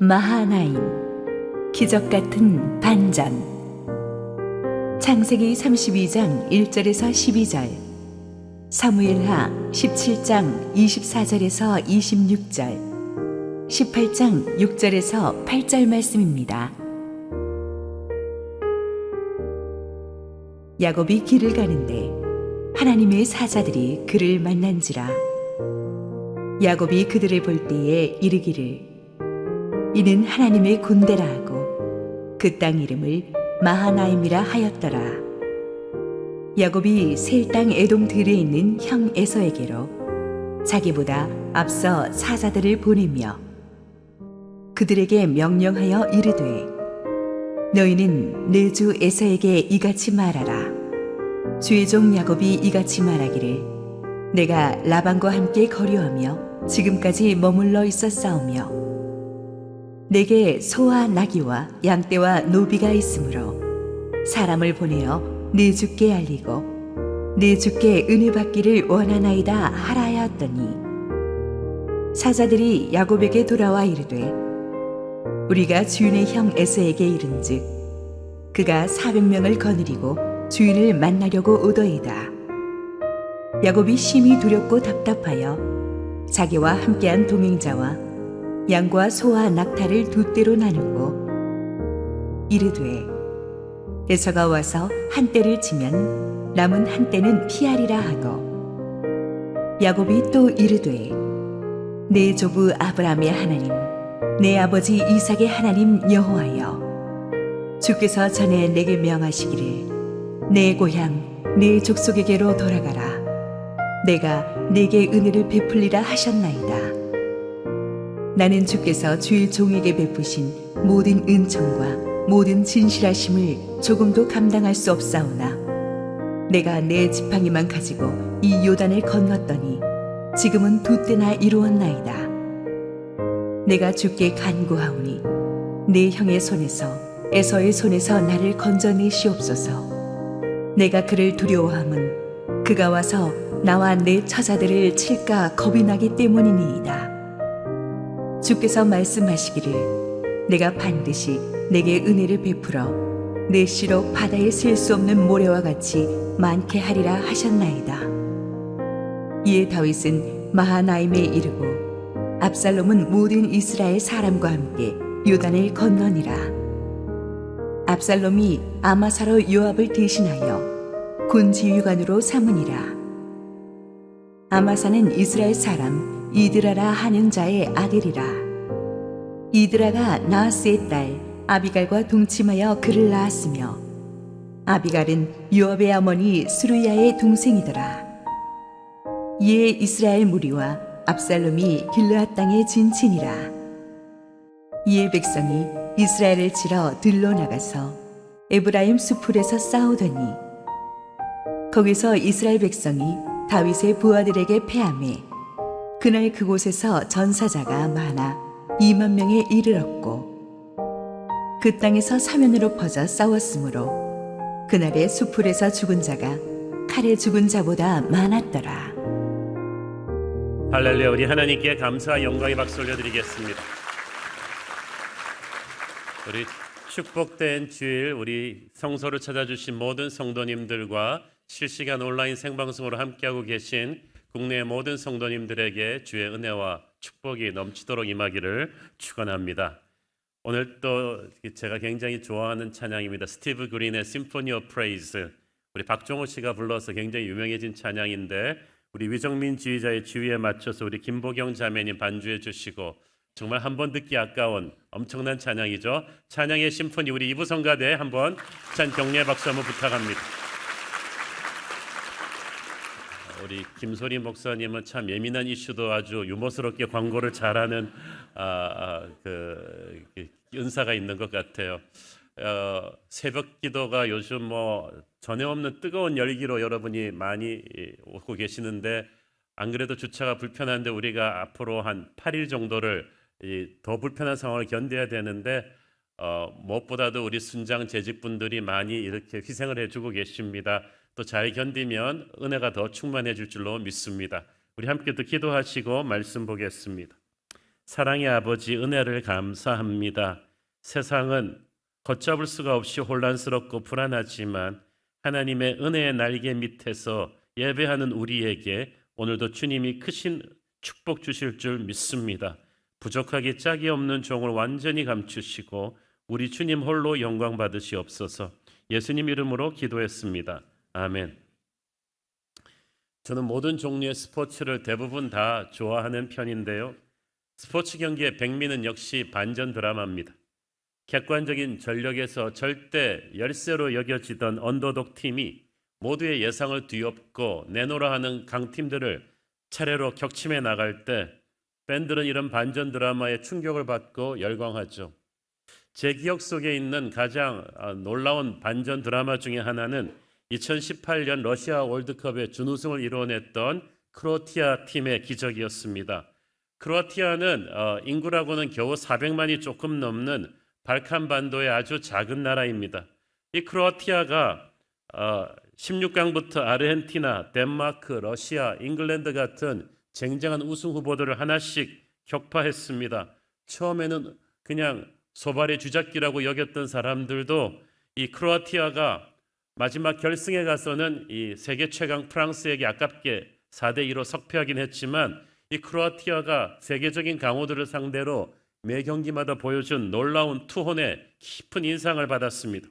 마하나임, 기적 같은 반전. 창세기 32장 1절에서 12절, 사무엘하 17장 24절에서 26절, 18장 6절에서 8절 말씀입니다. 야곱이 길을 가는데 하나님의 사자들이 그를 만난지라. 야곱이 그들을 볼 때에 이르기를, 이는 하나님의 군대라 하고 그 땅 이름을 마하나임이라 하였더라. 야곱이 셀 땅 에돔 들에 있는 형 에서에게로 자기보다 앞서 사자들을 보내며 그들에게 명령하여 이르되, 너희는 내 주 에서에게 이같이 말하라. 주의 종 야곱이 이같이 말하기를, 내가 라반과 함께 거류하며 지금까지 머물러 있었사오며 내게 소와 나귀와 양떼와 노비가 있으므로 사람을 보내어 내 주께 알리고 내 주께 은혜 받기를 원하나이다 하라 하였더니, 사자들이 야곱에게 돌아와 이르되, 우리가 주인의 형 에서에게 이른즉 그가 400명을 거느리고 주인을 만나려고 오더이다. 야곱이 심히 두렵고 답답하여 자기와 함께한 동행자와 양과 소와 낙타를 두 떼로 나누고 이르되, 에서가 와서 한 떼를 치면 남은 한 떼는 피하리라 하고, 야곱이 또 이르되, 내 조부 아브라함의 하나님, 내 아버지 이삭의 하나님 여호와여, 주께서 전에 내게 명하시기를 내 고향 내 족속에게로 돌아가라. 내가 내게 은혜를 베풀리라 하셨나이다. 나는 주께서 주의 종에게 베푸신 모든 은총과 모든 진실하심을 조금도 감당할 수 없사오나, 내가 내 지팡이만 가지고 이 요단을 건넜더니 지금은 두 때나 이루었나이다. 내가 주께 간구하오니 내 형의 손에서 에서의 손에서 나를 건져내시옵소서. 내가 그를 두려워함은 그가 와서 나와 내 처자들을 칠까 겁이 나기 때문이니이다. 주께서 말씀하시기를, 내가 반드시 내게 은혜를 베풀어 내 씨로 바다에 쓸 수 없는 모래와 같이 많게 하리라 하셨나이다. 이에 다윗은 마하나임에 이르고 압살롬은 모든 이스라엘 사람과 함께 요단을 건너니라. 압살롬이 아마사로 요압을 대신하여 군 지휘관으로 삼으니라. 아마사는 이스라엘 사람 이드라라 하는 자의 아들이라. 이드라가 나하스의 딸 아비갈과 동침하여 그를 낳았으며, 아비갈은 요압의 어머니 스루야의 동생이더라. 이에 이스라엘 무리와 압살롬이 길르앗 땅에 진친이라. 이에 백성이 이스라엘을 치러 들러 나가서 에브라임 수풀에서 싸우더니, 거기서 이스라엘 백성이 다윗의 부하들에게 패하매 그날 그곳에서 전사자가 많아 2만 명에 이르렀고, 그 땅에서 사면으로 퍼져 싸웠으므로 그날의 수풀에서 죽은 자가 칼에 죽은 자보다 많았더라. 할렐루야. 우리 하나님께 감사와 영광의 박수 올려드리겠습니다. 우리 축복된 주일, 우리 성소를 찾아주신 모든 성도님들과 실시간 온라인 생방송으로 함께하고 계신 국내 모든 성도님들에게 주의 은혜와 축복이 넘치도록 임하기를 축원합니다. 오늘 또 제가 굉장히 좋아하는 찬양입니다. 스티브 그린의 심포니 오브 프레이즈. 우리 박종호 씨가 불러서 굉장히 유명해진 찬양인데, 우리 위정민 지휘자의 지휘에 맞춰서 우리 김보경 자매님 반주해 주시고, 정말 한번 듣기 아까운 엄청난 찬양이죠. 찬양의 심포니, 우리 이부성가대 한번 찬 격려의 박수 한번 부탁합니다. 우리 김소리 목사님은 참 예민한 이슈도 아주 유머스럽게 광고를 잘하는 은사가 있는 것 같아요. 새벽 기도가 요즘 뭐 전에 없는 뜨거운 열기로 여러분이 많이 오고 계시는데, 안 그래도 주차가 불편한데 우리가 앞으로 한 8일 정도를 더 불편한 상황을 견뎌야 되는데, 무엇보다도 우리 순장 재직분들이 많이 이렇게 희생을 해주고 계십니다. 또 잘 견디면 은혜가 더 충만해질 줄로 믿습니다. 우리 함께 또 기도하시고 말씀 보겠습니다. 사랑의 아버지 은혜를 감사합니다. 세상은 걷잡을 수가 없이 혼란스럽고 불안하지만 하나님의 은혜의 날개 밑에서 예배하는 우리에게 오늘도 주님이 크신 축복 주실 줄 믿습니다. 부족하기 짝이 없는 종을 완전히 감추시고 우리 주님 홀로 영광 받으시옵소서. 예수님 이름으로 기도했습니다. 아멘. 저는 모든 종류의 스포츠를 대부분 다 좋아하는 편인데요. 스포츠 경기의 백미는 역시 반전 드라마입니다. 객관적인 전력에서 절대 열세로 여겨지던 언더독 팀이 모두의 예상을 뒤엎고 내노라 하는 강팀들을 차례로 격침해 나갈 때 팬들은 이런 반전 드라마에 충격을 받고 열광하죠. 제 기억 속에 있는 가장 놀라운 반전 드라마 중에 하나는 2018년 러시아 월드컵의 준우승을 이뤄냈던 크로아티아 팀의 기적이었습니다. 크로아티아는 인구라고는 겨우 400만이 조금 넘는 발칸반도의 아주 작은 나라입니다. 이 크로아티아가 16강부터 아르헨티나, 덴마크, 러시아, 잉글랜드 같은 쟁쟁한 우승 후보들을 하나씩 격파했습니다. 처음에는 그냥 소발의 주작기라고 여겼던 사람들도 이 크로아티아가 마지막 결승에 가서는 이 세계 최강 프랑스에게 아깝게 4대2로 석패하긴 했지만 이 크로아티아가 세계적인 강호들을 상대로 매 경기마다 보여준 놀라운 투혼에 깊은 인상을 받았습니다.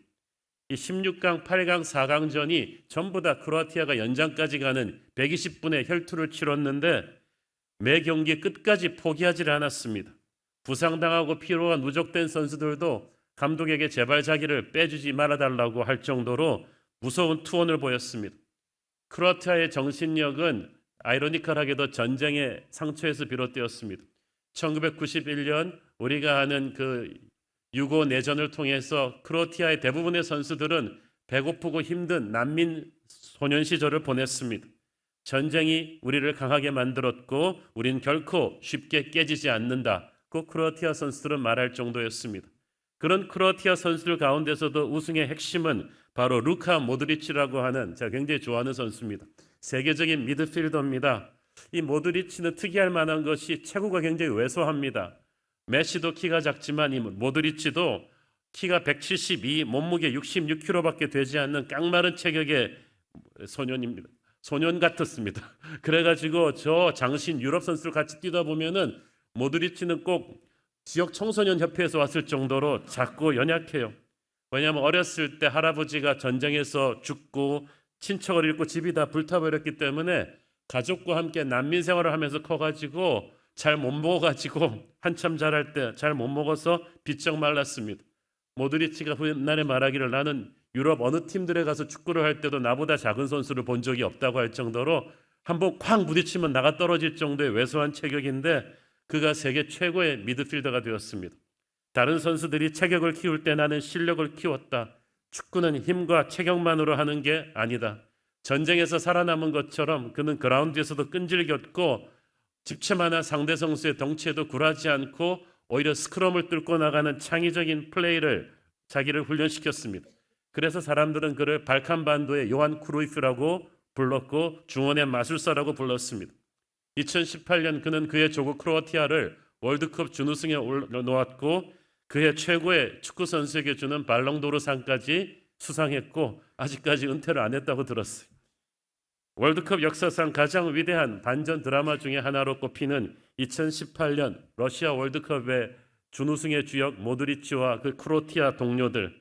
이 16강, 8강, 4강전이 전부 다 크로아티아가 연장까지 가는 120분의 혈투를 치렀는데 매 경기 끝까지 포기하지 않았습니다. 부상당하고 피로가 누적된 선수들도 감독에게 제발 자기를 빼주지 말아달라고 할 정도로 무서운 투혼을 보였습니다. 크로아티아의 정신력은 아이러니컬하게도 전쟁의 상처에서 비롯되었습니다. 1991년 우리가 아는 그 유고 내전을 통해서 크로아티아의 대부분의 선수들은 배고프고 힘든 난민 소년 시절을 보냈습니다. 전쟁이 우리를 강하게 만들었고 우린 결코 쉽게 깨지지 않는다고 크로아티아 선수들은 말할 정도였습니다. 그런 크로아티아 선수들 가운데서도 우승의 핵심은 바로 루카 모드리치라고 하는 제가 굉장히 좋아하는 선수입니다. 세계적인 미드필더입니다. 이 모드리치는 특이할 만한 것이 체구가 굉장히 왜소합니다. 메시도 키가 작지만 이 모드리치도 키가 172, 몸무게 66kg밖에 되지 않는 깡마른 체격의 소년입니다. 소년 같았습니다. 그래가지고 저 장신 유럽 선수를 같이 뛰다 보면은 모드리치는 꼭 지역 청소년 협회에서 왔을 정도로 작고 연약해요. 왜냐하면 어렸을 때 할아버지가 전쟁에서 죽고 친척을 잃고 집이 다 불타버렸기 때문에 가족과 함께 난민 생활을 하면서 커가지고 잘 못 먹어가지고 한참 자랄 때 잘 못 먹어서 비쩍 말랐습니다. 모드리치가 옛날에 말하기를 나는 유럽 어느 팀들에 가서 축구를 할 때도 나보다 작은 선수를 본 적이 없다고 할 정도로 한번 쾅 부딪히면 나가 떨어질 정도의 왜소한 체격인데 그가 세계 최고의 미드필더가 되었습니다. 다른 선수들이 체격을 키울 때 나는 실력을 키웠다. 축구는 힘과 체격만으로 하는 게 아니다. 전쟁에서 살아남은 것처럼 그는 그라운드에서도 끈질겼고 집채만한 상대 선수의 덩치에도 굴하지 않고 오히려 스크럼을 뚫고 나가는 창의적인 플레이를 자기를 훈련시켰습니다. 그래서 사람들은 그를 발칸반도의 요한 크루이프라고 불렀고 중원의 마술사라고 불렀습니다. 2018년 그는 그의 조국 크로아티아를 월드컵 준우승에 올려놓았고 그의 최고의 축구 선수에게 주는 발롱도르 상까지 수상했고 아직까지 은퇴를 안 했다고 들었어요. 월드컵 역사상 가장 위대한 반전 드라마 중에 하나로 꼽히는 2018년 러시아 월드컵의 준우승의 주역 모드리치와 그 크로아티아 동료들.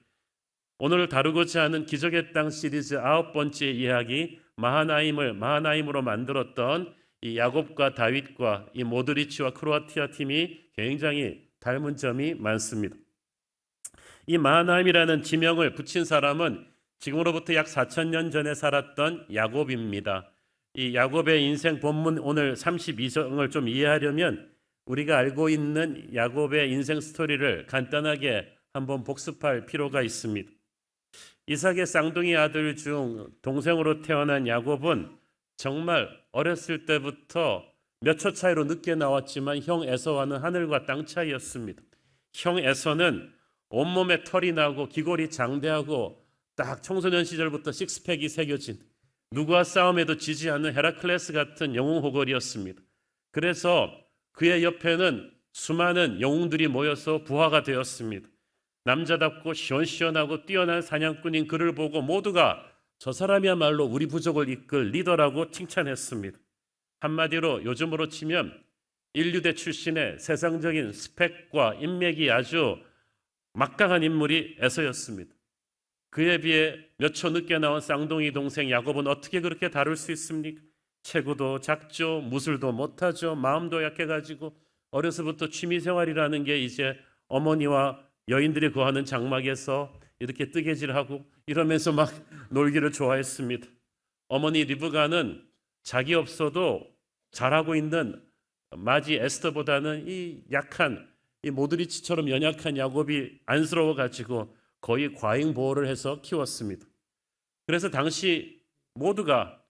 오늘 다루고자 하는 기적의 땅 시리즈 9번째 이야기 마하나임으로 만들었던 이 야곱과 다윗과 이 모드리치와 크로아티아 팀이 굉장히 닮은 점이 많습니다. 이 마하나임이라는 지명을 붙인 사람은 지금으로부터 약 4,000년 전에 살았던 야곱입니다. 이 야곱의 인생 본문 오늘 32장을 좀 이해하려면 우리가 알고 있는 야곱의 인생 스토리를 간단하게 한번 복습할 필요가 있습니다. 이삭의 쌍둥이 아들 중 동생으로 태어난 야곱은 정말 어렸을 때부터 몇 초 차이로 늦게 나왔지만 형 에서와는 하늘과 땅 차이였습니다. 형 에서는 온몸에 털이 나고 기골이 장대하고 딱 청소년 시절부터 식스팩이 새겨진 누구와 싸움에도 지지 않는 헤라클레스 같은 영웅 호걸이었습니다. 그래서 그의 옆에는 수많은 영웅들이 모여서 부하가 되었습니다. 남자답고 시원시원하고 뛰어난 사냥꾼인 그를 보고 모두가 저 사람이야말로 우리 부족을 이끌 리더라고 칭찬했습니다. 한마디로 요즘으로 치면 인류대 출신의 세상적인 스펙과 인맥이 아주 막강한 인물이 에서였습니다. 그에 비해 몇 초 늦게 나온 쌍둥이 동생 야곱은 어떻게 그렇게 다룰 수 있습니까? 체구도 작죠, 무술도 못하죠, 마음도 약해가지고 어려서부터 취미생활이라는 게 이제 어머니와 여인들이 거하는 장막에서 이렇게 뜨개질하고 이러면서 막 놀기를 좋아했습니다. 어머니 리브가는 자기 없어도 잘하고 있는 마지 에스더보다는 이 약한 이 모드리치처럼 연약한 야곱이 안쓰러워 가지고 거의 과잉 보호를 해서 키웠습니다. 그래서 당시 모두가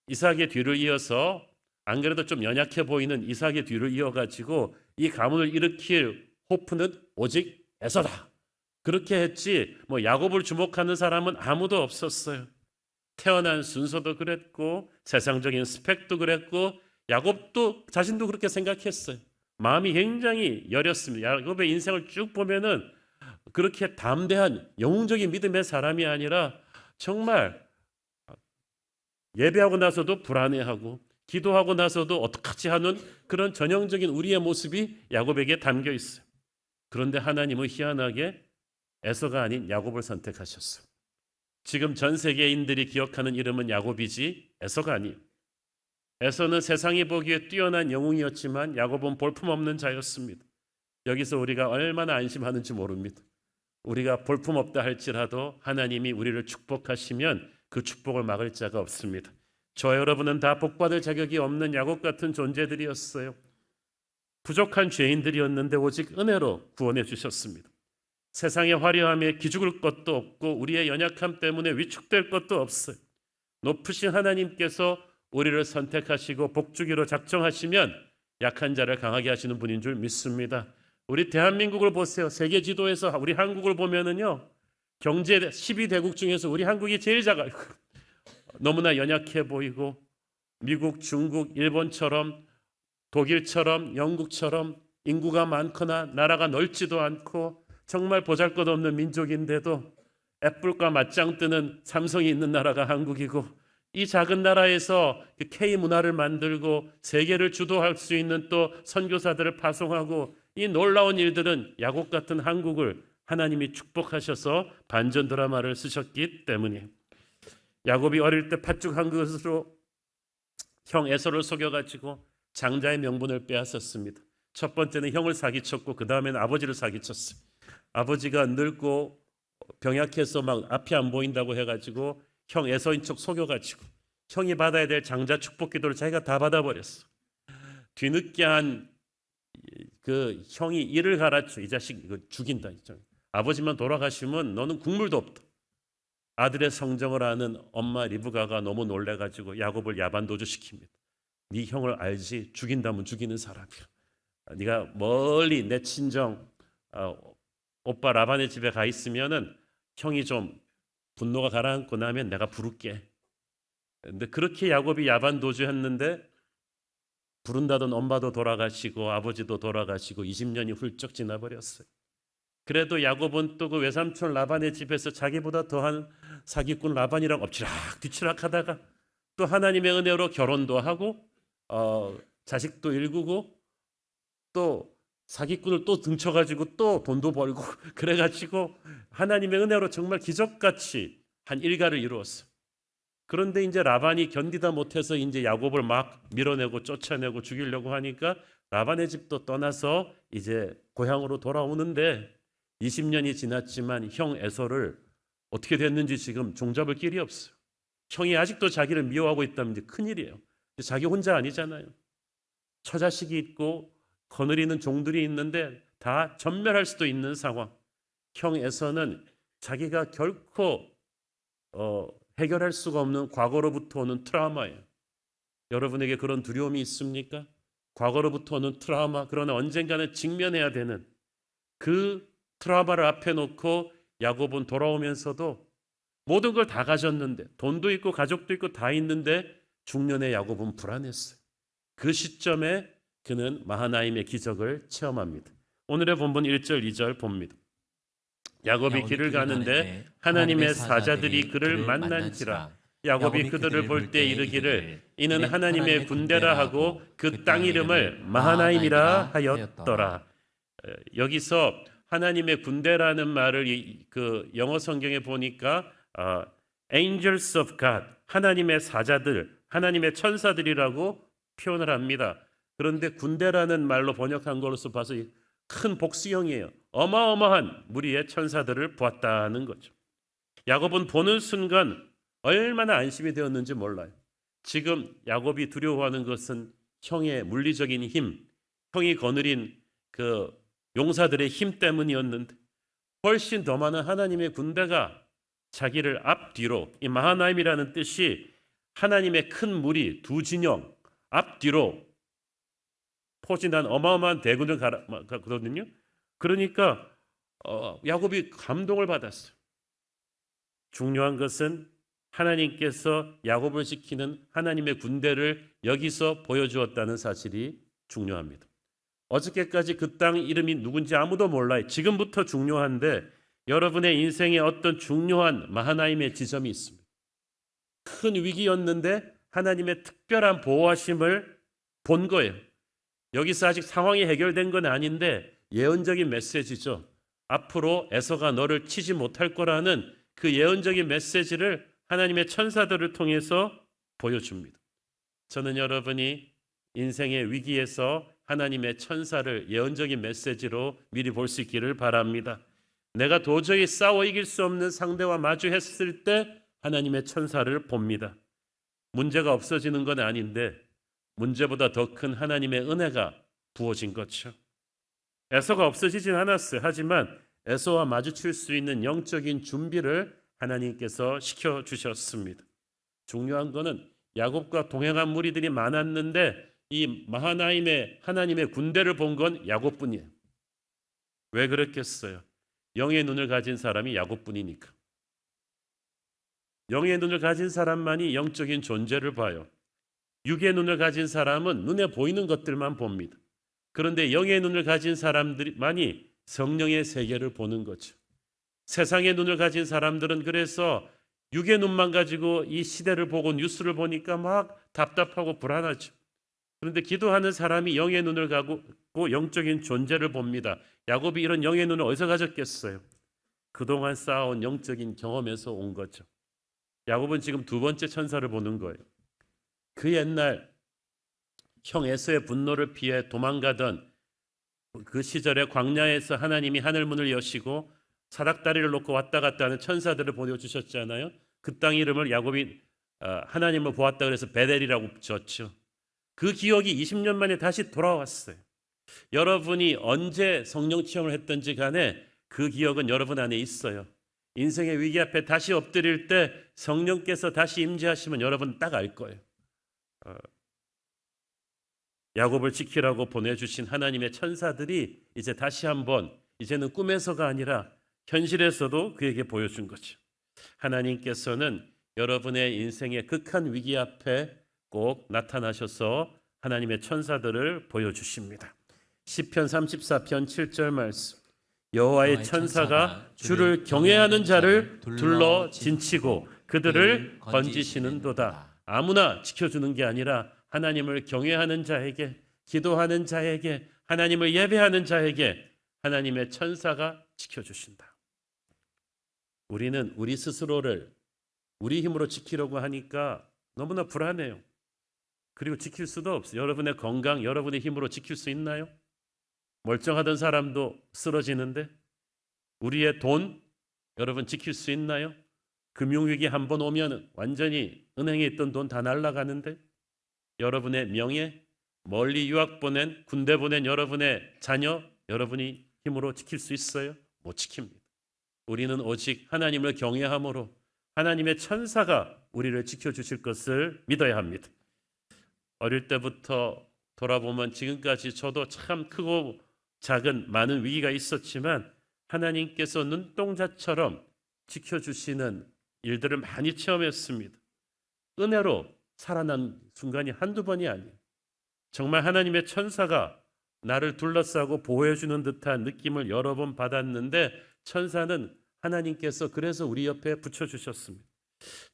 이삭의 뒤를 이어서 안 그래도 좀 연약해 보이는 이삭의 뒤를 이어가지고 이 가문을 일으킬 호프는 오직 에서다. 그렇게 했지 뭐 야곱을 주목하는 사람은 아무도 없었어요. 태어난 순서도 그랬고 세상적인 스펙도 그랬고 야곱도 자신도 그렇게 생각했어요. 마음이 굉장히 여렸습니다. 야곱의 인생을 쭉 보면은 그렇게 담대한 영웅적인 믿음의 사람이 아니라 정말 예배하고 나서도 불안해하고 기도하고 나서도 어떡하지 하는 그런 전형적인 우리의 모습이 야곱에게 담겨 있어요. 그런데 하나님은 희한하게 에서가 아닌 야곱을 선택하셨어요. 지금 전 세계인들이 기억하는 이름은 야곱이지 에서가 아니에요. 에서는 세상이 보기에 뛰어난 영웅이었지만 야곱은 볼품없는 자였습니다. 여기서 우리가 얼마나 안심하는지 모릅니다. 우리가 볼품없다 할지라도 하나님이 우리를 축복하시면 그 축복을 막을 자가 없습니다. 저와 여러분은 다 복받을 자격이 없는 야곱 같은 존재들이었어요. 부족한 죄인들이었는데 오직 은혜로 구원해 주셨습니다. 세상의 화려함에 기죽을 것도 없고 우리의 연약함 때문에 위축될 것도 없어요. 높으신 하나님께서 우리를 선택하시고 복주기로 작정하시면 약한 자를 강하게 하시는 분인 줄 믿습니다. 우리 대한민국을 보세요. 세계 지도에서 우리 한국을 보면은요. 경제 12대국 중에서 우리 한국이 제일 작아요. 너무나 연약해 보이고 미국, 중국, 일본처럼 독일처럼 영국처럼 인구가 많거나 나라가 넓지도 않고 정말 보잘것없는 민족인데도 애플과 맞짱 뜨는 삼성이 있는 나라가 한국이고 이 작은 나라에서 K 문화를 만들고 세계를 주도할 수 있는 또 선교사들을 파송하고 이 놀라운 일들은 야곱 같은 한국을 하나님이 축복하셔서 반전 드라마를 쓰셨기 때문이에요. 야곱이 어릴 때 팥죽한 것으로 형 에서를 속여가지고 장자의 명분을 빼앗았습니다. 첫 번째는 형을 사기쳤고 그 다음에는 아버지를 사기쳤어요. 아버지가 늙고 병약해서 막 앞이 안 보인다고 해가지고 형 에서인 척 속여가지고 형이 받아야 될 장자 축복 기도를 자기가 다 받아버렸어. 뒤늦게 한 그 형이 이를 가르쳐 이 자식 이거 죽인다. 아버지만 돌아가시면 너는 국물도 없다. 아들의 성정을 아는 엄마 리브가가 너무 놀래가지고 야곱을 야반도주 시킵니다. 네 형을 알지? 죽인다면 죽이는 사람이야. 네가 멀리 내 친정 오빠 라반의 집에 가 있으면은 형이 좀 분노가 가라앉고 나면 내가 부를게. 근데 그렇게 야곱이 야반도주했는데 부른다던 엄마도 돌아가시고 아버지도 돌아가시고 20년이 훌쩍 지나버렸어요. 그래도 야곱은 또 그 외삼촌 라반의 집에서 자기보다 더한 사기꾼 라반이랑 엎치락 뒤치락 하다가 또 하나님의 은혜로 결혼도 하고 자식도 일구고 또 사기꾼을 또 등쳐가지고 또 돈도 벌고 그래가지고 하나님의 은혜로 정말 기적같이 한 일가를 이루었어요. 그런데 이제 라반이 견디다 못해서 이제 야곱을 막 밀어내고 쫓아내고 죽이려고 하니까 라반의 집도 떠나서 이제 고향으로 돌아오는데 20년이 지났지만 형 에서를 어떻게 됐는지 지금 종잡을 길이 없어요. 형이 아직도 자기를 미워하고 있다면 이제 큰일이에요. 자기 혼자 아니잖아요. 처자식이 있고 거느리는 종들이 있는데 다 전멸할 수도 있는 상황. 형 에서는 자기가 결코 해결할 수가 없는 과거로부터 오는 트라우마예요. 여러분에게 그런 두려움이 있습니까? 과거로부터 오는 트라우마, 그러나 언젠가는 직면해야 되는 그 트라우마를 앞에 놓고 야곱은 돌아오면서도 모든 걸 다 가졌는데 돈도 있고 가족도 있고 다 있는데 중년의 야곱은 불안했어요. 그 시점에 그는 마하나임의 기적을 체험합니다. 오늘의 본문 1절 2절 봅니다. 야곱이 길을 가는데 하나님의 사자들이 그를 만난지라. 야곱이 그들을 볼 때 이르기를 이는 하나님의 군대라 하고 그 땅 이름을 마하나임이라 하였더라. 여기서 하나님의 군대라는 말을 그 영어 성경에 보니까 angels of God, 하나님의 사자들, 하나님의 천사들이라고 표현을 합니다. 그런데 군대라는 말로 번역한 것으로 봐서 큰 복수형이에요. 어마어마한 무리의 천사들을 보았다는 거죠. 야곱은 보는 순간 얼마나 안심이 되었는지 몰라요. 지금 야곱이 두려워하는 것은 형의 물리적인 힘, 형이 거느린 그 용사들의 힘 때문이었는데 훨씬 더 많은 하나님의 군대가 자기를 앞뒤로, 이 마하나임이라는 뜻이 하나님의 큰 무리 두 진영 앞뒤로 포진한 어마어마한 대군을 가거든요. 그러니까 야곱이 감동을 받았어요. 중요한 것은 하나님께서 야곱을 지키는 하나님의 군대를 여기서 보여주었다는 사실이 중요합니다. 어저께까지 그 땅 이름이 누군지 아무도 몰라요. 지금부터 중요한데 여러분의 인생에 어떤 중요한 마하나임의 지점이 있습니다. 큰 위기였는데 하나님의 특별한 보호하심을 본 거예요. 여기서 아직 상황이 해결된 건 아닌데 예언적인 메시지죠. 앞으로 에서가 너를 치지 못할 거라는 그 예언적인 메시지를 하나님의 천사들을 통해서 보여줍니다. 저는 여러분이 인생의 위기에서 하나님의 천사를 예언적인 메시지로 미리 볼 수 있기를 바랍니다. 내가 도저히 싸워 이길 수 없는 상대와 마주했을 때 하나님의 천사를 봅니다. 문제가 없어지는 건 아닌데 문제보다 더 큰 하나님의 은혜가 부어진 거죠. 에서가 없어지진 않았어요. 하지만 에서와 마주칠 수 있는 영적인 준비를 하나님께서 시켜주셨습니다. 중요한 거는 야곱과 동행한 무리들이 많았는데 이 마하나임의 하나님의 군대를 본 건 야곱뿐이에요. 왜 그렇겠어요? 영의 눈을 가진 사람이 야곱뿐이니까. 영의 눈을 가진 사람만이 영적인 존재를 봐요. 육의 눈을 가진 사람은 눈에 보이는 것들만 봅니다. 그런데 영의 눈을 가진 사람들만이 성령의 세계를 보는 거죠. 세상의 눈을 가진 사람들은 그래서 육의 눈만 가지고 이 시대를 보고 뉴스를 보니까 막 답답하고 불안하죠. 그런데 기도하는 사람이 영의 눈을 가지고 영적인 존재를 봅니다. 야곱이 이런 영의 눈을 어디서 가졌겠어요? 그동안 쌓아온 영적인 경험에서 온 거죠. 야곱은 지금 두 번째 천사를 보는 거예요. 그 옛날 형 에서의 분노를 피해 도망가던 그 시절에 광야에서 하나님이 하늘문을 여시고 사닥다리를 놓고 왔다 갔다 하는 천사들을 보내주셨잖아요. 그 땅 이름을 야곱이 하나님을 보았다 그래서 베델이라고 붙였죠. 그 기억이 20년 만에 다시 돌아왔어요. 여러분이 언제 성령 체험을 했든지 간에 그 기억은 여러분 안에 있어요. 인생의 위기 앞에 다시 엎드릴 때 성령께서 다시 임재하시면 여러분 딱 알 거예요. 야곱을 지키라고 보내주신 하나님의 천사들이 이제 다시 한번 이제는 꿈에서가 아니라 현실에서도 그에게 보여준 거죠. 하나님께서는 여러분의 인생의 극한 위기 앞에 꼭 나타나셔서 하나님의 천사들을 보여주십니다. 시편 34편 7절 말씀. 여호와의 천사가 주를 경외하는 자를 둘러 진치고 그들을 건지시는도다. 아무나 지켜주는 게 아니라 하나님을 경외하는 자에게, 기도하는 자에게, 하나님을 예배하는 자에게 하나님의 천사가 지켜주신다. 우리는 우리 스스로를 우리 힘으로 지키려고 하니까 너무나 불안해요. 그리고 지킬 수도 없어요. 여러분의 건강, 여러분의 힘으로 지킬 수 있나요? 멀쩡하던 사람도 쓰러지는데 우리의 돈, 여러분 지킬 수 있나요? 금융위기 한번 오면 완전히 은행에 있던 돈 다 날아가는데 여러분의 명예, 멀리 유학 보낸, 군대 보낸 여러분의 자녀, 여러분이 힘으로 지킬 수 있어요? 못 지킵니다. 우리는 오직 하나님을 경외함으로 하나님의 천사가 우리를 지켜주실 것을 믿어야 합니다. 어릴 때부터 돌아보면 지금까지 저도 참 크고 작은 많은 위기가 있었지만 하나님께서 눈동자처럼 지켜주시는 일들을 많이 체험했습니다. 은혜로 살아난 순간이 한두 번이 아니에요. 정말 하나님의 천사가 나를 둘러싸고 보호해주는 듯한 느낌을 여러 번 받았는데 천사는 하나님께서 그래서 우리 옆에 붙여주셨습니다.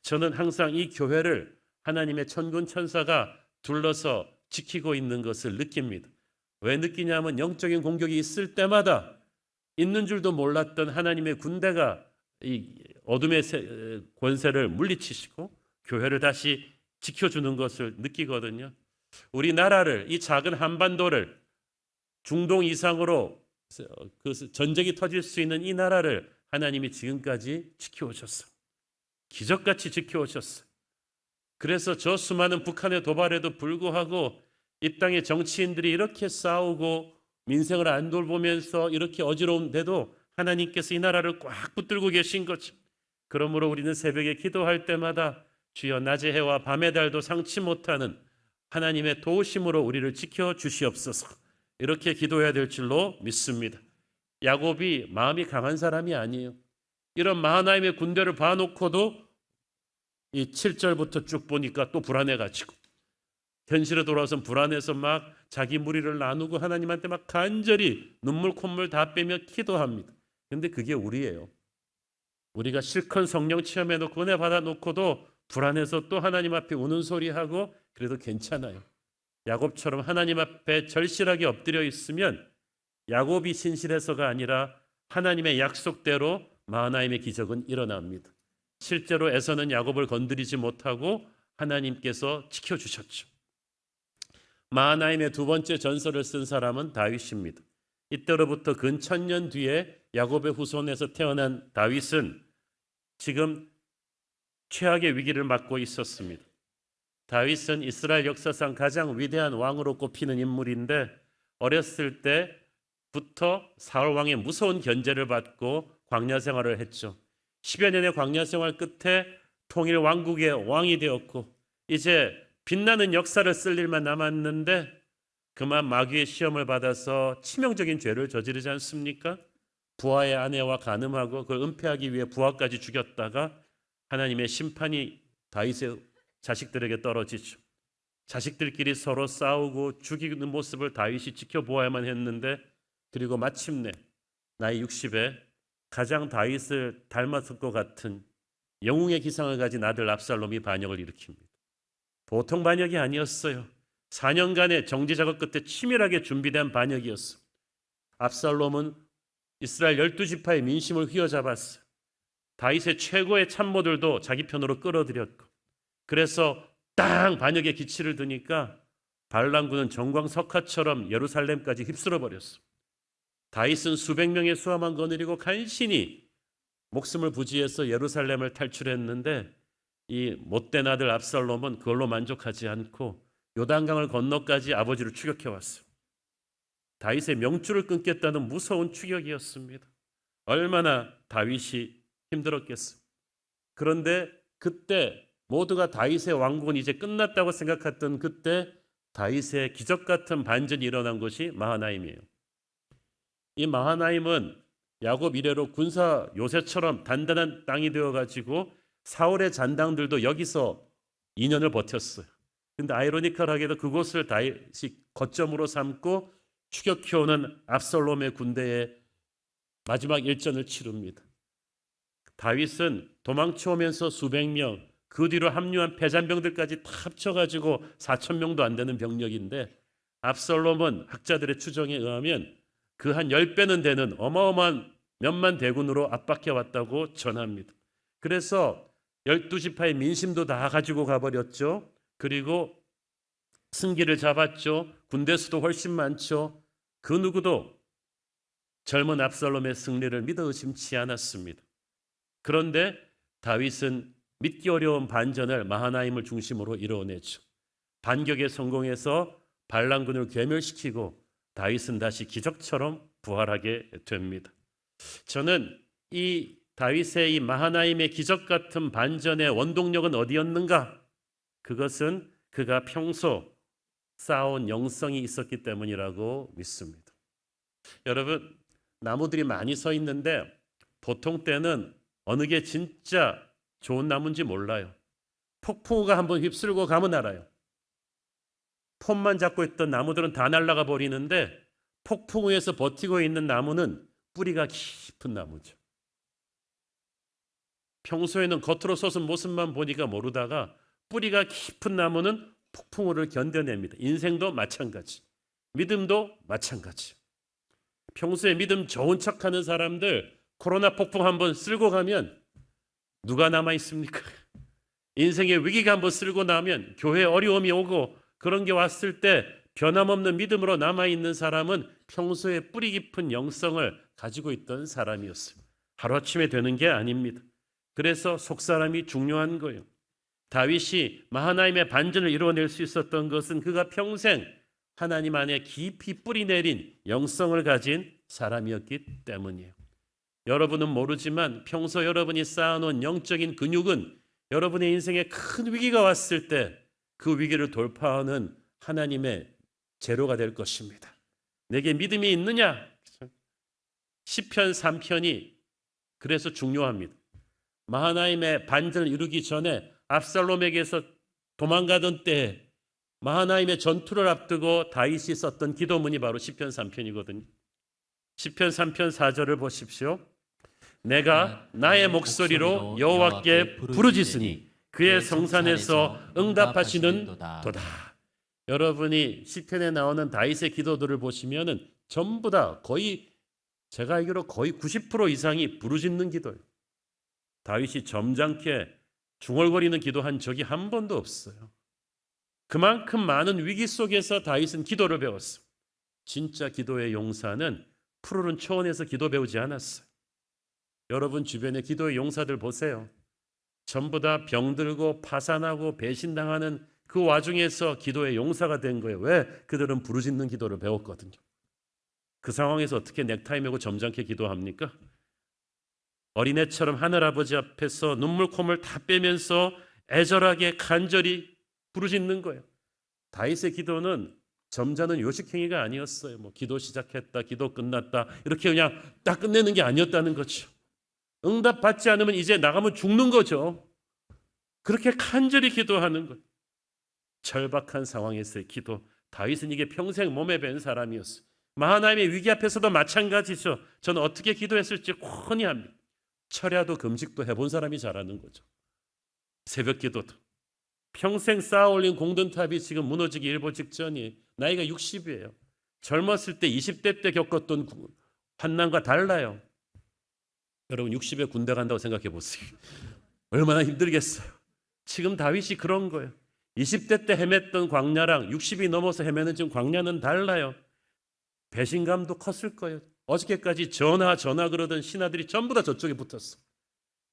저는 항상 이 교회를 하나님의 천군 천사가 둘러서 지키고 있는 것을 느낍니다. 왜 느끼냐면 영적인 공격이 있을 때마다 있는 줄도 몰랐던 하나님의 군대가 이 어둠의 권세를 물리치시고 교회를 다시 지켜주는 것을 느끼거든요. 우리나라를, 이 작은 한반도를 중동 이상으로 그 전쟁이 터질 수 있는 이 나라를 하나님이 지금까지 지켜오셨어요. 기적같이 지켜오셨어요. 그래서 저 수많은 북한의 도발에도 불구하고 이 땅의 정치인들이 이렇게 싸우고 민생을 안 돌보면서 이렇게 어지러운데도 하나님께서 이 나라를 꽉 붙들고 계신 거죠. 그러므로 우리는 새벽에 기도할 때마다 주여 낮의 해와 밤의 달도 상치 못하는 하나님의 도우심으로 우리를 지켜주시옵소서, 이렇게 기도해야 될 줄로 믿습니다. 야곱이 마음이 강한 사람이 아니에요. 이런 마하나임의 군대를 봐놓고도 이 7절부터 쭉 보니까 또 불안해가지고 현실에 돌아와서 불안해서 막 자기 무리를 나누고 하나님한테 막 간절히 눈물 콧물 다 빼며 기도합니다. 근데 그게 우리예요. 우리가 실컷 성령 체험해놓고 은혜 받아놓고도 불안해서 또 하나님 앞에 우는 소리하고 그래도 괜찮아요. 야곱처럼 하나님 앞에 절실하게 엎드려 있으면 야곱이 신실해서가 아니라 하나님의 약속대로 마하나임의 기적은 일어납니다. 실제로 에서는 야곱을 건드리지 못하고 하나님께서 지켜주셨죠. 마하나임의 두 번째 전설을 쓴 사람은 다윗입니다. 이때로부터 근 1000년 뒤에 야곱의 후손에서 태어난 다윗은 지금 최악의 위기를 맞고 있었습니다. 다윗은 이스라엘 역사상 가장 위대한 왕으로 꼽히는 인물인데 어렸을 때부터 사울 왕의 무서운 견제를 받고 광야 생활을 했죠. 10여 년의 광야 생활 끝에 통일 왕국의 왕이 되었고 이제 빛나는 역사를 쓸 일만 남았는데 그만 마귀의 시험을 받아서 치명적인 죄를 저지르지 않습니까? 부하의 아내와 간음하고 그걸 은폐하기 위해 부하까지 죽였다가 하나님의 심판이 다윗의 자식들에게 떨어지죠. 자식들끼리 서로 싸우고 죽이는 모습을 다윗이 지켜보아야만 했는데 그리고 마침내 나이 60에 가장 다윗을 닮았을 것 같은 영웅의 기상을 가진 아들 압살롬이 반역을 일으킵니다. 보통 반역이 아니었어요. 4년간의 정지 작업 끝에 치밀하게 준비된 반역이었어요. 압살롬은 이스라엘 12지파의 민심을 휘어잡았어요. 다윗의 최고의 참모들도 자기 편으로 끌어들였고 그래서 땅 반역의 기치를 드니까 반란군은 정광석화처럼 예루살렘까지 휩쓸어 버렸어. 다윗은 수백 명의 수하만 거느리고 간신히 목숨을 부지해서 예루살렘을 탈출했는데 이 못된 아들 압살롬은 그걸로 만족하지 않고 요단강을 건너까지 아버지를 추격해 왔어요. 다윗의 명줄을 끊겠다는 무서운 추격이었습니다. 얼마나 다윗이 힘들었겠어요. 그런데 그때 모두가 다윗의 왕국은 이제 끝났다고 생각했던 그때 다윗의 기적 같은 반전이 일어난 것이 마하나임이에요. 이 마하나임은 야곱 이래로 군사 요새처럼 단단한 땅이 되어가지고 사울의 잔당들도 여기서 2년을 버텼어요. 근데 아이러니컬하게도 그곳을 다윗이 거점으로 삼고 추격해오는 압살롬의 군대의 마지막 일전을 치릅니다. 다윗은 도망쳐오면서 수백 명, 그 뒤로 합류한 패잔병들까지 다 합쳐가지고 4,000명도 안 되는 병력인데 압살롬은 학자들의 추정에 의하면 그 한 10배는 되는 어마어마한 몇만 대군으로 압박해왔다고 전합니다. 그래서 12지파의 민심도 다 가지고 가버렸죠. 그리고 승기를 잡았죠. 군대 수도 훨씬 많죠. 그 누구도 젊은 압살롬의 승리를 믿어 의심치 않았습니다. 그런데 다윗은 믿기 어려운 반전을 마하나임을 중심으로 이뤄내죠. 반격에 성공해서 반란군을 괴멸시키고 다윗은 다시 기적처럼 부활하게 됩니다. 저는 이 다윗의 이 마하나임의 기적 같은 반전의 원동력은 어디였는가? 그것은 그가 평소 쌓아온 영성이 있었기 때문이라고 믿습니다. 여러분, 나무들이 많이 서 있는데 보통 때는 어느 게 진짜 좋은 나무인지 몰라요. 폭풍우가 한번 휩쓸고 가면 알아요. 폼만 잡고 있던 나무들은 다 날아가 버리는데 폭풍 위에서 버티고 있는 나무는 뿌리가 깊은 나무죠. 평소에는 겉으로 솟은 모습만 보니까 모르다가 뿌리가 깊은 나무는 폭풍우를 견뎌냅니다. 인생도 마찬가지. 믿음도 마찬가지. 평소에 믿음 좋은 척하는 사람들 코로나 폭풍 한번 쓸고 가면 누가 남아 있습니까? 인생의 위기가 한번 쓸고 나면 교회에 어려움이 오고 그런 게 왔을 때 변함없는 믿음으로 남아있는 사람은 평소에 뿌리 깊은 영성을 가지고 있던 사람이었어요. 하루아침에 되는 게 아닙니다. 그래서 속사람이 중요한 거예요. 다윗이 마하나임의 반전을 이루어낼 수 있었던 것은 그가 평생 하나님 안에 깊이 뿌리 내린 영성을 가진 사람이었기 때문이에요. 여러분은 모르지만 평소 여러분이 쌓아놓은 영적인 근육은 여러분의 인생에 큰 위기가 왔을 때 그 위기를 돌파하는 하나님의 재료가 될 것입니다. 내게 믿음이 있느냐? 시편 3편이 그래서 중요합니다. 마하나임의 반전을 이루기 전에 압살롬에게서 도망가던 때에 마하나임의 전투를 앞두고 다윗이 썼던 기도문이 바로 시편 3편이거든요. 시편 3편 4절을 보십시오. 내가 나의 목소리로 여호와께 부르짖으니 그의 성산에서 응답하시는 도다. 여러분이 시편에 나오는 다윗의 기도들을 보시면은 전부 다 거의 제가 알기로 거의 90% 이상이 부르짖는 기도예요. 다윗이 점잖게 중얼거리는 기도한 적이 한 번도 없어요. 그만큼 많은 위기 속에서 다윗은 기도를 배웠어요. 진짜 기도의 용사는 푸르른 초원에서 기도 배우지 않았어요. 여러분 주변의 기도의 용사들 보세요. 전부 다 병들고 파산하고 배신당하는 그 와중에서 기도의 용사가 된 거예요. 왜? 그들은 부르짖는 기도를 배웠거든요. 그 상황에서 어떻게 넥타이 메고 점잖게 기도합니까? 어린애처럼 하늘아버지 앞에서 눈물 콧물 다 빼면서 애절하게 간절히 부르짖는 거예요. 다윗의 기도는 점잖은 요식행위가 아니었어요. 기도 시작했다, 기도 끝났다 이렇게 그냥 딱 끝내는 게 아니었다는 거죠. 응답받지 않으면 이제 나가면 죽는 거죠. 그렇게 간절히 기도하는 것. 절박한 상황에서의 기도. 다윗은 이게 평생 몸에 밴 사람이었어요. 마하나임의 위기 앞에서도 마찬가지죠. 저는 어떻게 기도했을지 훤히 합니다. 철야도 금식도 해본 사람이 잘하는 거죠. 새벽 기도도. 평생 쌓아올린 공든탑이 지금 무너지기 일보 직전이에요. 나이가 60이에요. 젊었을 때 20대 때 겪었던 환난과 달라요. 여러분 60에 군대 간다고 생각해 보세요. 얼마나 힘들겠어요. 지금 다윗이 그런 거예요. 20대 때 헤맸던 광야랑 60이 넘어서 헤매는 지금 광야는 달라요. 배신감도 컸을 거예요. 어저께까지 전하 그러던 신하들이 전부 다 저쪽에 붙었어.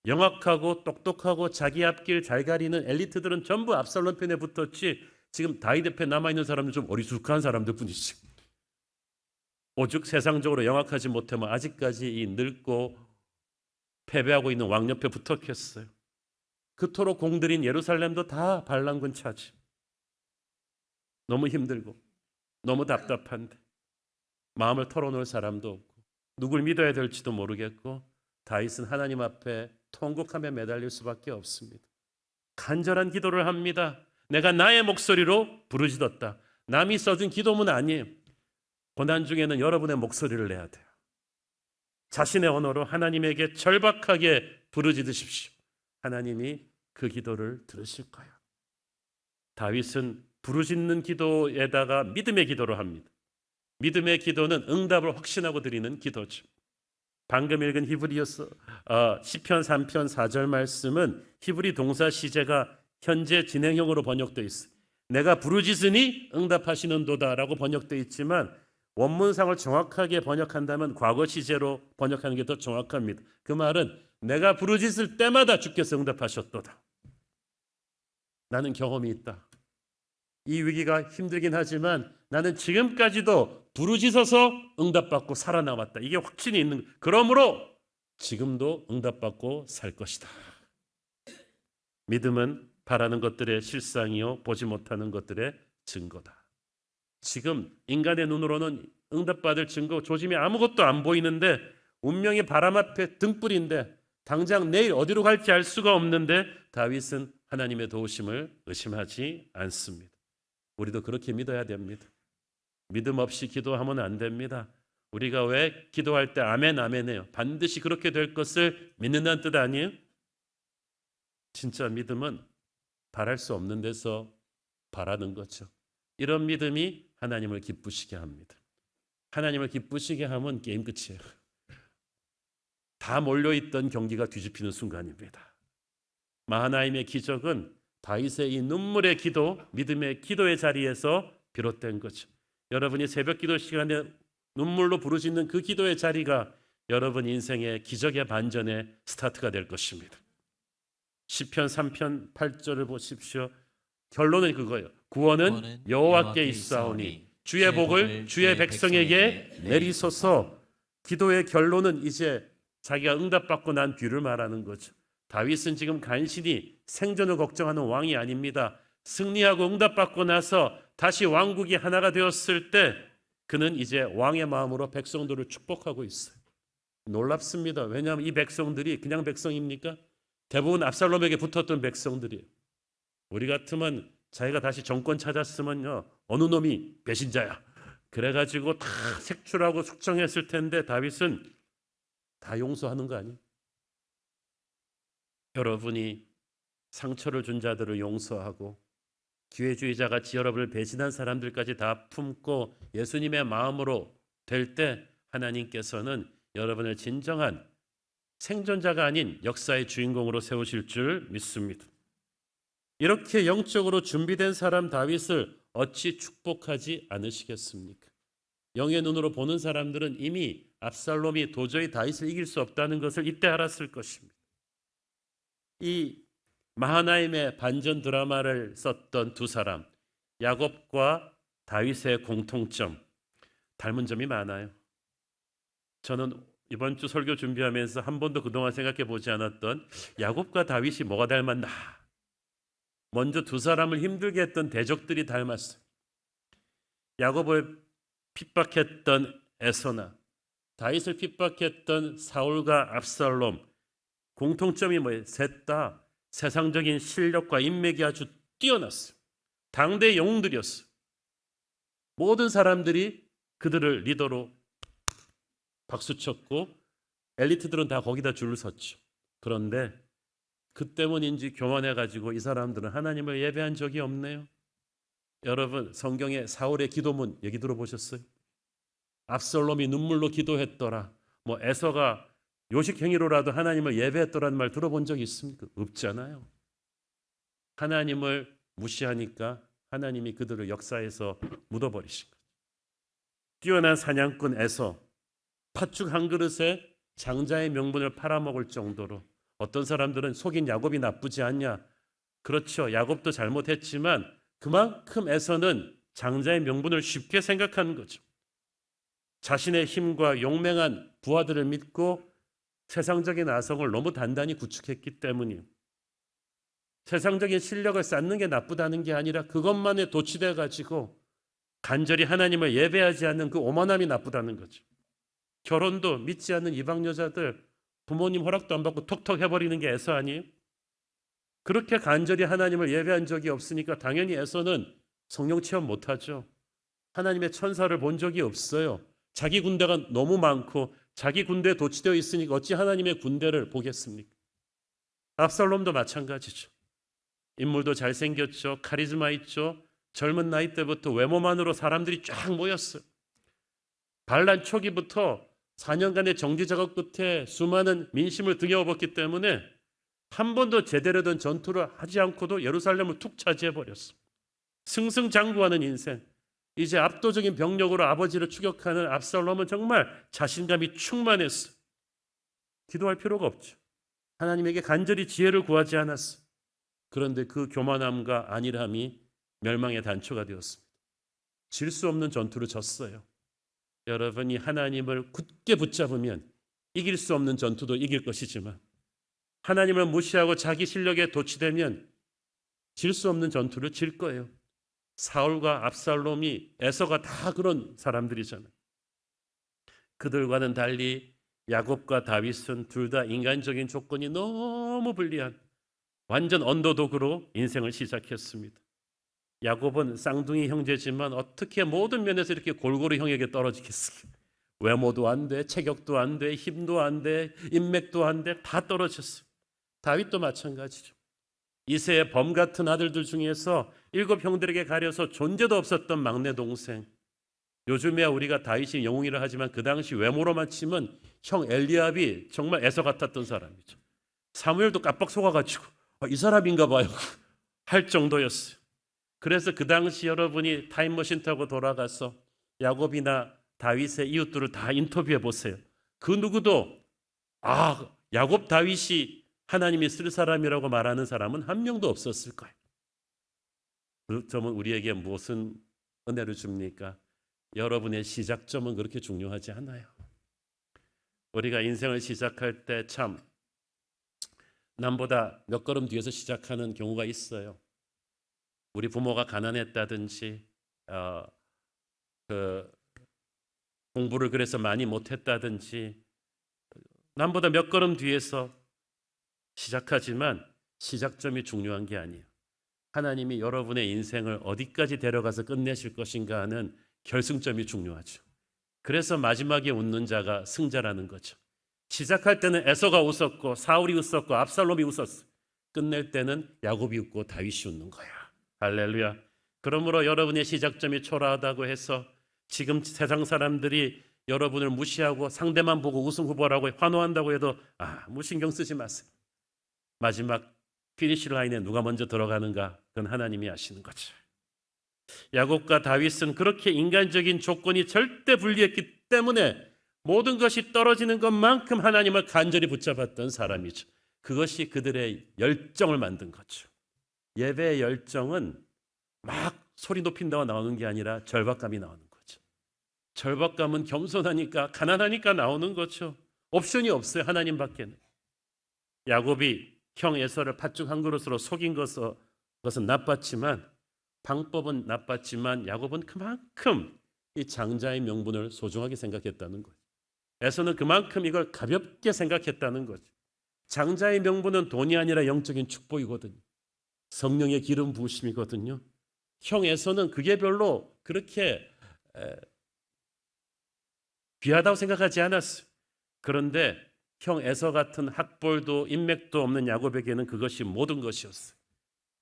영악하고 똑똑하고 자기 앞길 잘 가리는 엘리트들은 전부 압살롬 편에 붙었지 지금 다윗 옆에 남아있는 사람들 좀 어리숙한 사람들 뿐이지. 오죽 세상적으로 영악하지 못하면 아직까지 이 늙고 패배하고 있는 왕 옆에 붙었겠어요. 그토록 공들인 예루살렘도 다 반란군 차지. 너무 힘들고 너무 답답한데 마음을 털어놓을 사람도 없고 누굴 믿어야 될지도 모르겠고 다윗은 하나님 앞에 통곡하며 매달릴 수밖에 없습니다. 간절한 기도를 합니다. 내가 나의 목소리로 부르짖었다. 남이 써준 기도문 아니에요. 고난 중에는 여러분의 목소리를 내야 돼요. 자신의 언어로 하나님에게 절박하게 부르짖으십시오. 하나님이 그 기도를 들으실 거예요. 다윗은 부르짖는 기도에다가 믿음의 기도를 합니다. 믿음의 기도는 응답을 확신하고 드리는 기도죠. 방금 읽은 히브리서 시편 3편 4절 말씀은 히브리 동사 시제가 현재 진행형으로 번역되어 있어요. 내가 부르짖으니 응답하시는 도다라고 번역되어 있지만 원문상을 정확하게 번역한다면 과거 시제로 번역하는 게 더 정확합니다. 그 말은 내가 부르짖을 때마다 주께서 응답하셨도다. 나는 경험이 있다. 이 위기가 힘들긴 하지만 나는 지금까지도 부르짖어서 응답받고 살아남았다. 이게 확신이 있는 거예요. 그러므로 지금도 응답받고 살 것이다. 믿음은 바라는 것들의 실상이요 보지 못하는 것들의 증거다. 지금 인간의 눈으로는 응답받을 증거 조짐이 아무것도 안 보이는데 운명이 바람 앞에 등불인데 당장 내일 어디로 갈지 알 수가 없는데 다윗은 하나님의 도우심을 의심하지 않습니다. 우리도 그렇게 믿어야 됩니다. 믿음 없이 기도하면 안 됩니다. 우리가 왜 기도할 때 아멘 아멘 해요? 반드시 그렇게 될 것을 믿는다는 뜻 아니에요? 진짜 믿음은 바랄 수 없는 데서 바라는 거죠. 이런 믿음이 하나님을 기쁘시게 합니다. 하나님을 기쁘시게 하면 게임 끝이에요. 다 몰려있던 경기가 뒤집히는 순간입니다. 마하나임의 기적은 다윗의 이 눈물의 기도, 믿음의 기도의 자리에서 비롯된 거죠. 여러분이 새벽 기도 시간에 눈물로 부르짖는 그 기도의 자리가 여러분 인생의 기적의 반전의 스타트가 될 것입니다. 시편 3편 8절을 보십시오. 결론은 그거예요. 구원은 여호와께 있사오니 주의 복을 주의 백성에게 내리소서. 기도의 결론은 이제 자기가 응답받고 난 뒤를 말하는 거죠. 다윗은 지금 간신히 생존을 걱정하는 왕이 아닙니다. 승리하고 응답받고 나서 다시 왕국이 하나가 되었을 때 그는 이제 왕의 마음으로 백성들을 축복하고 있어요. 놀랍습니다. 왜냐하면 이 백성들이 그냥 백성입니까? 대부분 압살롬에게 붙었던 백성들이에요. 우리 같으면 자기가 다시 정권 찾았으면요, 어느 놈이 배신자야. 그래가지고 다 색출하고 숙청했을 텐데 다윗은 다 용서하는 거 아니에요? 여러분이 상처를 준 자들을 용서하고 기회주의자같이 여러분을 배신한 사람들까지 다 품고 예수님의 마음으로 될 때 하나님께서는 여러분을 진정한 생존자가 아닌 역사의 주인공으로 세우실 줄 믿습니다. 이렇게 영적으로 준비된 사람 다윗을 어찌 축복하지 않으시겠습니까? 영의 눈으로 보는 사람들은 이미 압살롬이 도저히 다윗을 이길 수 없다는 것을 이때 알았을 것입니다. 이 마하나임의 반전 드라마를 썼던 두 사람, 야곱과 다윗의 공통점, 닮은 점이 많아요. 저는 이번 주 설교 준비하면서 한 번도 그동안 생각해 보지 않았던 야곱과 다윗이 뭐가 닮았나. 먼저 두 사람을 힘들게 했던 대적들이 닮았어요. 야곱을 핍박했던 에서나 다윗을 핍박했던 사울과 압살롬, 공통점이 뭐예요? 셋 다 세상적인 실력과 인맥이 아주 뛰어났어요. 당대의 영웅들이었어요. 모든 사람들이 그들을 리더로 박수쳤고 엘리트들은 다 거기다 줄을 섰죠. 그런데 그 때문인지 교만해가지고 이 사람들은 하나님을 예배한 적이 없네요. 여러분 성경에 사울의 기도문 얘기 들어보셨어요? 압살롬이 눈물로 기도했더라. 뭐 에서가 요식행위로라도 하나님을 예배했더라는 말 들어본 적이 있습니까? 없잖아요. 하나님을 무시하니까 하나님이 그들을 역사에서 묻어버리신 거죠. 뛰어난 사냥꾼 에서 팥죽 한 그릇에 장자의 명분을 팔아먹을 정도로 어떤 사람들은 속인 야곱이 나쁘지 않냐. 그렇죠. 야곱도 잘못했지만 그만큼 에서는 장자의 명분을 쉽게 생각하는 거죠. 자신의 힘과 용맹한 부하들을 믿고 세상적인 아성을 너무 단단히 구축했기 때문이에요. 세상적인 실력을 쌓는 게 나쁘다는 게 아니라 그것만에 도취돼 가지고 간절히 하나님을 예배하지 않는 그 오만함이 나쁘다는 거죠. 결혼도 믿지 않는 이방 여자들 부모님 허락도 안 받고 톡톡 해버리는 게 에서 아니에요? 그렇게 간절히 하나님을 예배한 적이 없으니까 당연히 에서는 성령 체험 못하죠. 하나님의 천사를 본 적이 없어요. 자기 군대가 너무 많고 자기 군대에 도취되어 있으니까 어찌 하나님의 군대를 보겠습니까? 압살롬도 마찬가지죠. 인물도 잘생겼죠. 카리스마 있죠. 젊은 나이 때부터 외모만으로 사람들이 쫙 모였어요. 반란 초기부터 4년간의 정지 작업 끝에 수많은 민심을 등에 업었기 때문에 한 번도 제대로 된 전투를 하지 않고도 예루살렘을 툭 차지해버렸어. 승승장구하는 인생. 이제 압도적인 병력으로 아버지를 추격하는 압살롬은 정말 자신감이 충만했어. 기도할 필요가 없죠. 하나님에게 간절히 지혜를 구하지 않았어. 그런데 그 교만함과 안일함이 멸망의 단초가 되었습니다. 질 수 없는 전투를 졌어요. 여러분이 하나님을 굳게 붙잡으면 이길 수 없는 전투도 이길 것이지만 하나님을 무시하고 자기 실력에 도취되면 질 수 없는 전투를 질 거예요. 사울과 압살롬이 에서가 다 그런 사람들이잖아요. 그들과는 달리 야곱과 다윗은 둘 다 인간적인 조건이 너무 불리한 완전 언더독으로 인생을 시작했습니다. 야곱은 쌍둥이 형제지만 어떻게 모든 면에서 이렇게 골고루 형에게 떨어지겠어요? 외모도 안 돼, 체격도 안 돼, 힘도 안 돼, 인맥도 안 돼, 다 떨어졌어요. 다윗도 마찬가지죠. 이새의 범 같은 아들들 중에서 7 형들에게 가려서 존재도 없었던 막내 동생. 요즘에야 우리가 다윗이 영웅이라 하지만 그 당시 외모로만 치면 형 엘리압이 정말 에서 같았던 사람이죠. 사무엘도 깜빡 속아가지고 이 사람인가 봐요 할 정도였어요. 그래서 그 당시 여러분이 타임머신 타고 돌아가서 야곱이나 다윗의 이웃들을 다 인터뷰해 보세요. 그 누구도 야곱 다윗이 하나님이 쓸 사람이라고 말하는 사람은 한 명도 없었을 거예요. 그 점은 우리에게 무슨 은혜를 줍니까? 여러분의 시작점은 그렇게 중요하지 않아요. 우리가 인생을 시작할 때 참 남보다 몇 걸음 뒤에서 시작하는 경우가 있어요. 우리 부모가 가난했다든지 공부를 그래서 많이 못했다든지 남보다 몇 걸음 뒤에서 시작하지만 시작점이 중요한 게 아니에요. 하나님이 여러분의 인생을 어디까지 데려가서 끝내실 것인가 하는 결승점이 중요하죠. 그래서 마지막에 웃는 자가 승자라는 거죠. 시작할 때는 에서가 웃었고 사울이 웃었고 압살롬이 웃었어. 끝낼 때는 야곱이 웃고 다윗이 웃는 거야. 할렐루야. 그러므로 여러분의 시작점이 초라하다고 해서 지금 세상 사람들이 여러분을 무시하고 상대만 보고 우승 후보라고 환호한다고 해도 아무 신경 쓰지 마세요. 마지막 피니시 라인에 누가 먼저 들어가는가 그건 하나님이 아시는 거죠. 야곱과 다윗은 그렇게 인간적인 조건이 절대 불리했기 때문에 모든 것이 떨어지는 것만큼 하나님을 간절히 붙잡았던 사람이죠. 그것이 그들의 열정을 만든 거죠. 예배의 열정은 막 소리 높인다고 나오는 게 아니라 절박감이 나오는 거죠. 절박감은 겸손하니까 가난하니까 나오는 거죠. 옵션이 없어요. 하나님밖에는. 야곱이 형 에서를 팥죽 한 그릇으로 속인 것은 나빴지만 방법은 나빴지만 야곱은 그만큼 이 장자의 명분을 소중하게 생각했다는 거죠. 에서는 그만큼 이걸 가볍게 생각했다는 거죠. 장자의 명분은 돈이 아니라 영적인 축복이거든요. 성령의 기름 부으심이거든요. 형 에서는 그게 별로 그렇게 귀하다고 생각하지 않았어요. 그런데 형 에서 같은 학벌도 인맥도 없는 야곱에게는 그것이 모든 것이었어요.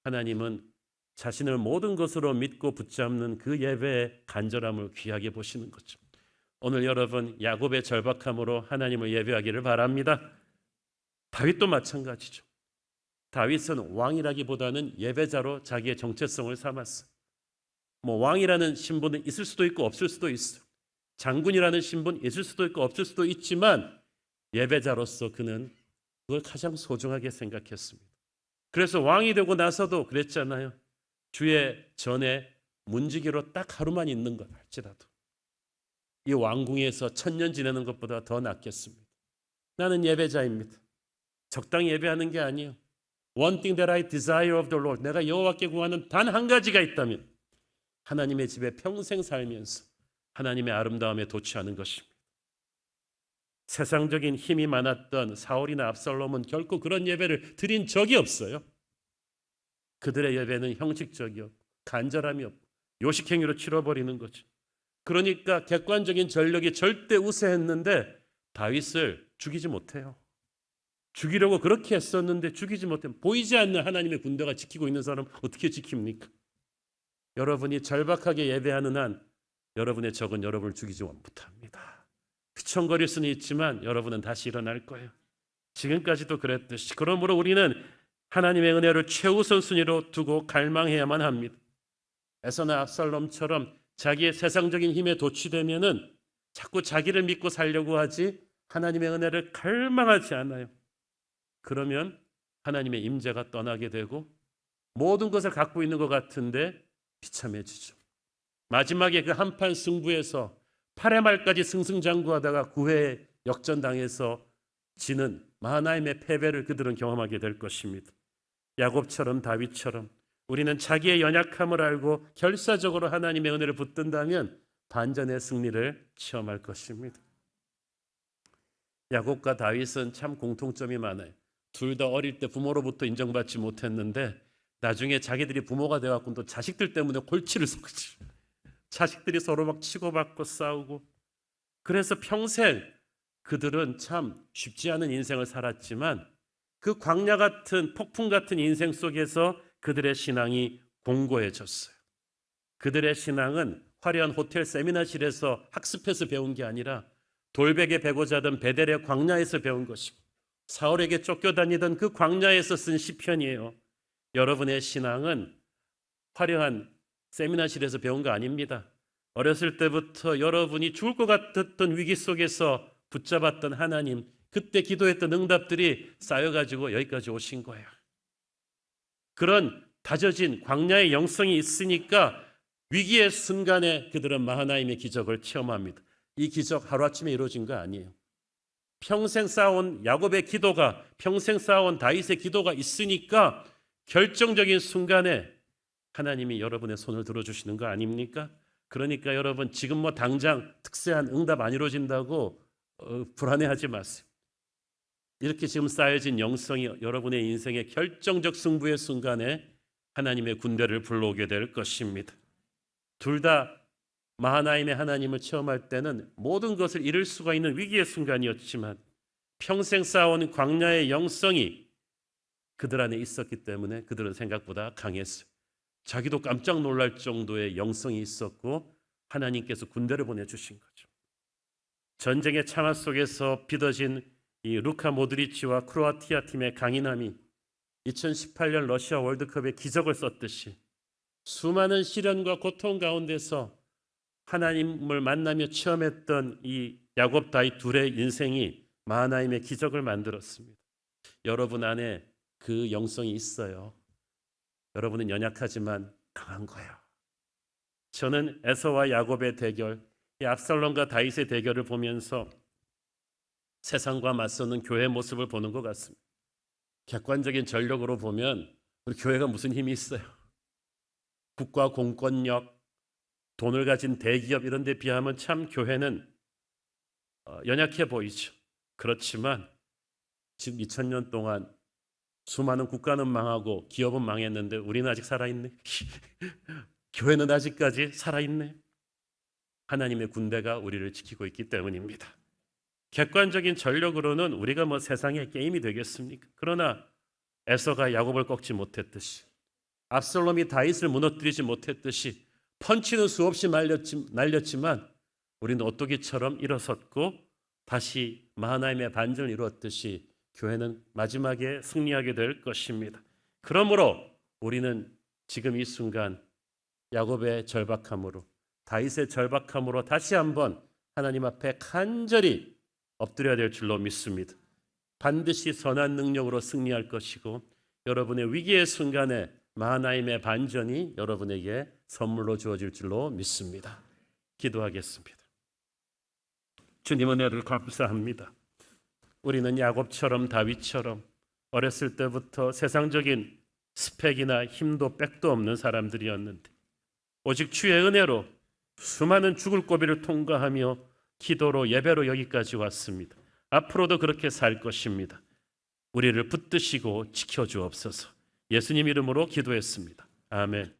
하나님은 자신을 모든 것으로 믿고 붙잡는 그 예배의 간절함을 귀하게 보시는 거죠. 오늘 여러분 야곱의 절박함으로 하나님을 예배하기를 바랍니다. 다윗도 마찬가지죠. 다윗은 왕이라기보다는 예배자로 자기의 정체성을 삼았어요. 왕이라는 신분은 있을 수도 있고 없을 수도 있어요. 장군이라는 신분 있을 수도 있고 없을 수도 있지만 예배자로서 그는 그걸 가장 소중하게 생각했습니다. 그래서 왕이 되고 나서도 그랬잖아요. 주의 전에 문지기로 딱 하루만 있는 것 할지라도 이 왕궁에서 1000년 지내는 것보다 더 낫겠습니다. 나는 예배자입니다. 적당히 예배하는 게 아니에요. One thing that I desire of the Lord. 내가 여호와께 구하는 단 한 가지가 있다면 하나님의 집에 평생 살면서 하나님의 아름다움에 도취하는 것입니다. 세상적인 힘이 많았던 사울이나 압살롬은 결코 그런 예배를 드린 적이 없어요. 그들의 예배는 형식적이었고 간절함이 없고 요식행위로 치러버리는 거죠. 그러니까 객관적인 전력이 절대 우세했는데 다윗을 죽이지 못해요. 죽이려고 그렇게 했었는데 죽이지 못해. 보이지 않는 하나님의 군대가 지키고 있는 사람 어떻게 지킵니까? 여러분이 절박하게 예배하는 한 여러분의 적은 여러분을 죽이지 못합니다. 휘청거릴 수는 있지만 여러분은 다시 일어날 거예요. 지금까지도 그랬듯이. 그러므로 우리는 하나님의 은혜를 최우선 순위로 두고 갈망해야만 합니다. 에서나 압살롬처럼 자기의 세상적인 힘에 도취되면은 자꾸 자기를 믿고 살려고 하지 하나님의 은혜를 갈망하지 않아요. 그러면 하나님의 임재가 떠나게 되고 모든 것을 갖고 있는 것 같은데 비참해지죠. 마지막에 그 한판 승부에서 8회 말까지 승승장구하다가 9회에 역전당해서 지는 마하나임의 패배를 그들은 경험하게 될 것입니다. 야곱처럼 다윗처럼 우리는 자기의 연약함을 알고 결사적으로 하나님의 은혜를 붙든다면 반전의 승리를 체험할 것입니다. 야곱과 다윗은 참 공통점이 많아요. 둘 다 어릴 때 부모로부터 인정받지 못했는데 나중에 자기들이 부모가 돼갖고 또 자식들 때문에 골치를 썩지. 자식들이 서로 막 치고받고 싸우고. 그래서 평생 그들은 참 쉽지 않은 인생을 살았지만 그 광야 같은 폭풍 같은 인생 속에서 그들의 신앙이 공고해졌어요. 그들의 신앙은 화려한 호텔 세미나실에서 학습해서 배운 게 아니라 돌베개 베고 자던 베델의 광야에서 배운 것이고 사울에게 쫓겨다니던 그 광야에서 쓴 시편이에요. 여러분의 신앙은 화려한 세미나실에서 배운 거 아닙니다. 어렸을 때부터 여러분이 죽을 것 같았던 위기 속에서 붙잡았던 하나님, 그때 기도했던 응답들이 쌓여가지고 여기까지 오신 거예요. 그런 다져진 광야의 영성이 있으니까 위기의 순간에 그들은 하나님의 기적을 체험합니다. 이 기적 하루아침에 이루어진 거 아니에요. 평생 쌓아온 야곱의 기도가, 평생 쌓아온 다윗의 기도가 있으니까 결정적인 순간에 하나님이 여러분의 손을 들어주시는 거 아닙니까? 그러니까 여러분 지금 뭐 당장 특세한 응답 안 이루어진다고 불안해하지 마세요. 이렇게 지금 쌓여진 영성이 여러분의 인생의 결정적 승부의 순간에 하나님의 군대를 불러오게 될 것입니다. 둘 다 마하나임의 하나님을 체험할 때는 모든 것을 잃을 수가 있는 위기의 순간이었지만 평생 쌓아온 광야의 영성이 그들 안에 있었기 때문에 그들은 생각보다 강했어요. 자기도 깜짝 놀랄 정도의 영성이 있었고 하나님께서 군대를 보내주신 거죠. 전쟁의 창화 속에서 빚어진 이 루카 모드리치와 크로아티아 팀의 강인함이 2018년 러시아 월드컵의 기적을 썼듯이 수많은 시련과 고통 가운데서 하나님을 만나며 체험했던 이 야곱 다윗 둘의 인생이 마하나임의 기적을 만들었습니다. 여러분 안에 그 영성이 있어요. 여러분은 연약하지만 강한 거예요. 저는 에서와 야곱의 대결, 이 압살롬과 다윗의 대결을 보면서 세상과 맞서는 교회의 모습을 보는 것 같습니다. 객관적인 전력으로 보면 우리 교회가 무슨 힘이 있어요? 국가 공권력, 돈을 가진 대기업 이런 데 비하면 참 교회는 연약해 보이죠. 그렇지만 지금 2000년 동안 수많은 국가는 망하고 기업은 망했는데 우리는 아직 살아있네. 교회는 아직까지 살아있네. 하나님의 군대가 우리를 지키고 있기 때문입니다. 객관적인 전력으로는 우리가 뭐 세상의 게임이 되겠습니까? 그러나 에서가 야곱을 꺾지 못했듯이 압살롬이 다윗을 무너뜨리지 못했듯이 펀치는 수없이 날렸지만 우리는 오뚜기처럼 일어섰고 다시 마하나임의 반전을 이루었듯이 교회는 마지막에 승리하게 될 것입니다. 그러므로 우리는 지금 이 순간 야곱의 절박함으로 다윗의 절박함으로 다시 한번 하나님 앞에 간절히 엎드려야 될 줄로 믿습니다. 반드시 선한 능력으로 승리할 것이고 여러분의 위기의 순간에 마하나임의 반전이 여러분에게 선물로 주어질 줄로 믿습니다. 기도하겠습니다. 주님 은혜를 감사합니다. 우리는 야곱처럼 다윗처럼 어렸을 때부터 세상적인 스펙이나 힘도 빽도 없는 사람들이었는데 오직 주의 은혜로 수많은 죽을 고비를 통과하며 기도로 예배로 여기까지 왔습니다. 앞으로도 그렇게 살 것입니다. 우리를 붙드시고 지켜주옵소서. 예수님 이름으로 기도했습니다. 아멘.